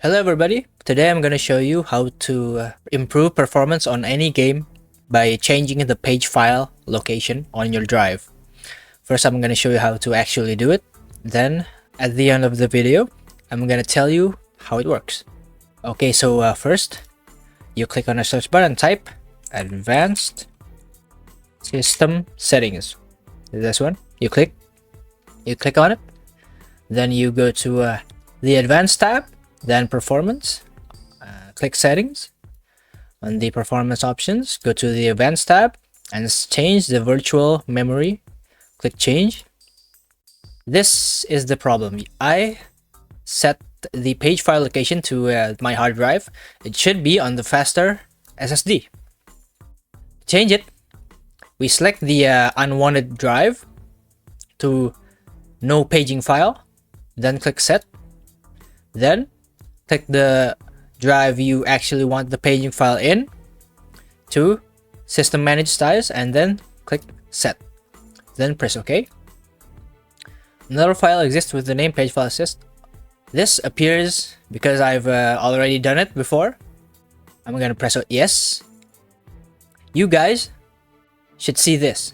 Hello everybody, today I'm going to show you how to improve performance on any game by changing the page file location on your drive. First I'm going to show you how to actually do it, then at the end of the video I'm going to tell you how it works. Okay, so first you click on the search bar and type Advanced System Settings. This one, you click on it, then you go to the Advanced tab, then Performance, click Settings. On the Performance options, go to the Advanced tab and change the virtual memory. Click Change. This is the problem. I set the page file location to my hard drive. It should be on the faster SSD. Change it. We select the unwanted drive to no paging file, then click Set. Then click the drive you actually want the paging file in to System Managed Styles and then click Set. Then press OK. Another file exists with the name Page File Assist. This appears because I've already done it before. I'm gonna press Yes. You guys should see this.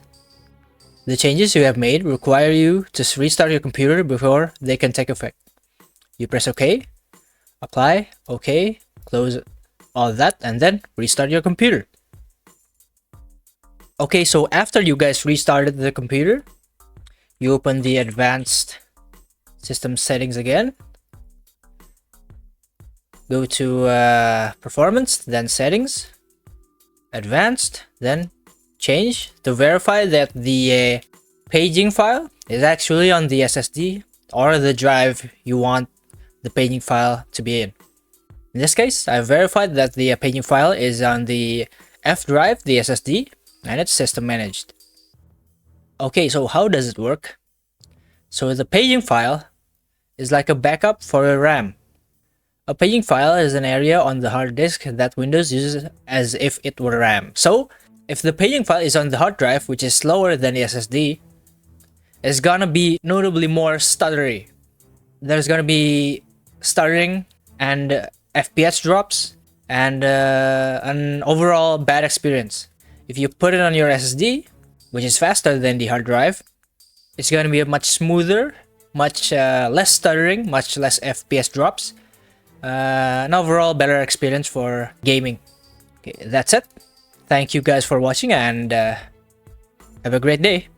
The changes you have made require you to restart your computer before they can take effect. You press OK, apply, OK, close all that, and then restart your computer. Okay, so after you guys restarted the computer, you open the Advanced System Settings again. Go to Performance, then Settings, Advanced, then Change to verify that the paging file is actually on the SSD or the drive you want the paging file to be in. In this case, I've verified that the paging file is on the F drive, the SSD, and it's system managed. Okay, so how does it work? So the paging file is like a backup for a RAM. A paging file is an area on the hard disk that Windows uses as if it were RAM. So if the paging file is on the hard drive, which is slower than the SSD, it's gonna be notably more stuttery. There's gonna be stuttering and FPS drops and an overall bad experience. If you put it on your SSD, which is faster than the hard drive, it's gonna be a much smoother, much less stuttering, much less FPS drops, an overall better experience for gaming. Okay, that's it. Thank you guys for watching and have a great day.